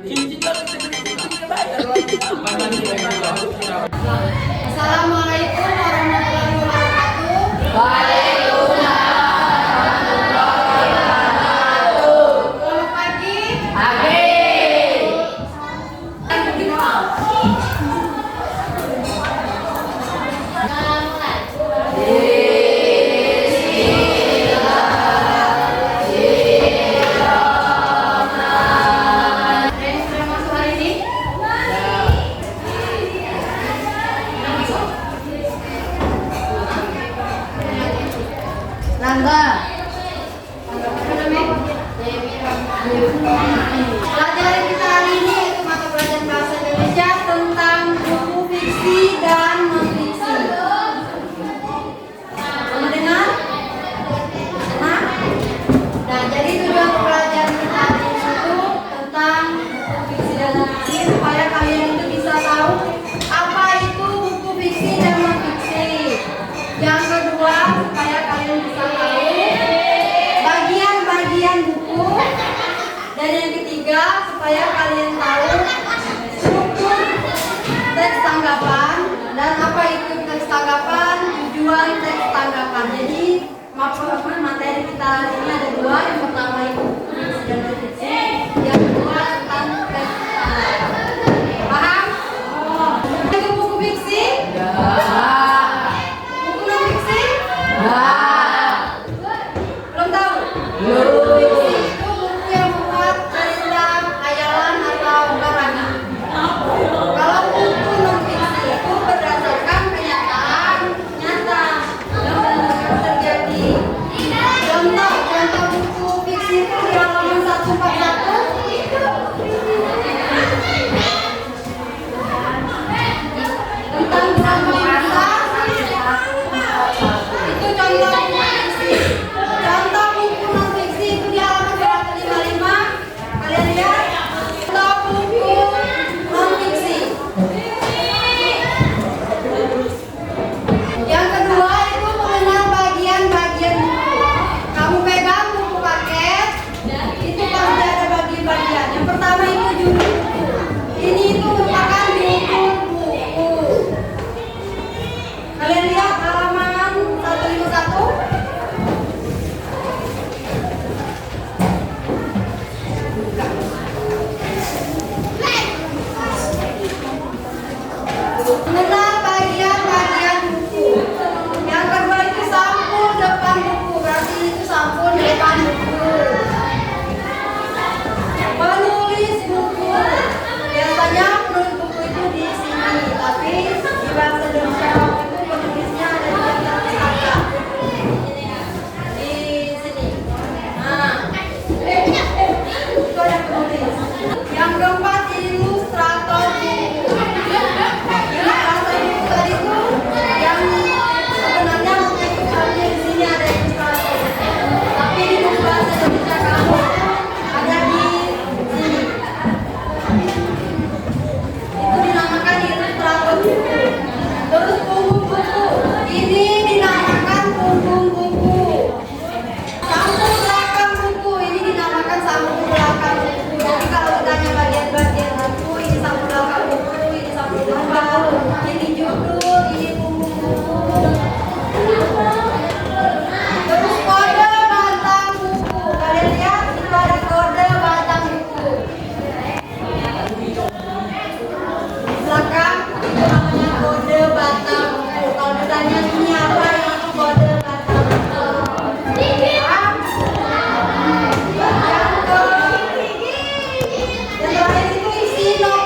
Assalamualaikum warahmatullahi wabarakatuh. Selamat pagi. Pelajaran kita hari ini yaitu mata pelajaran bahasa Indonesia tentang buku fiksi dan non-fiksi. Kamu dengar? Nah, jadi tujuan pelajaran kita hari ini itu tentang buku fiksi dan non-fiksi supaya kalian itu bisa tahu apa itu buku fiksi dan non-fiksi. Yang kedua, supaya kalian bisa tahu bagian-bagian buku. Dan yang ketiga, supaya kalian tahu struktur teks tanggapan dan apa itu teks tanggapan, tujuan teks tanggapan. Jadi materi kita hari ini ada dua. Yang pertama itu fiksi dan non-fiksi, yang kedua tentang teks tanggapan. Paham? Itu buku fiksi? Buku non-fiksi? Belum tahu? Fiksi itu buku yang muat cerita, khayalan atau karang. Kalau buku non-fiksi itu berdasarkan kenyataan nyata yang benar-benar terjadi. Contoh buku fiksi itu di halaman 141 tentang drama masa. Itu contoh buku fiksi. Contoh buku non-fiksi itu di halaman 155. Kalian lihat contoh buku non-fiksi. Yang kedua itu mengenal bagian-bagian buku. Kamu pegang buku paket, itu pasti ada bagian-bagian. Yang pertama itu judul buku. Ini itu merupakan judul buku. Kalian lihat halaman 151. Mengenal bagian-bagian buku. Yang kedua itu sampul depan buku. Berarti itu sampul depan buku. Penulis buku. Biasanya penulis buku itu di sini, tapi di bahasa Indonesia itu penulisnya ada di atas kaca. Di sini. Nah, itu ada penulis. Yang keempat ilustrator buku. Ilustrasi buku tadi itu yang sebenarnya motif bukunya di sini ada ilustrasi. Tapi di buku bahasa Indonesia kamu ada di sini. Itu dinamakan ilustrator buku. Terus punggung buku. Ini dinamakan punggung buku. Sampul belakang buku. Ini dinamakan sampul belakang buku. Jadi kalau ditanya bagian-bagian buku, ini sampul belakang buku, ini sampul depan, ini judul, ini punggung buku. Terus kode batang buku. Kalian lihat itu ada kode batang buku. Di belakang itu namanya kode batang buku. Kalau ditanya ini apa, itu kode batang buku. Paham? Yang terakhir itu isi novel.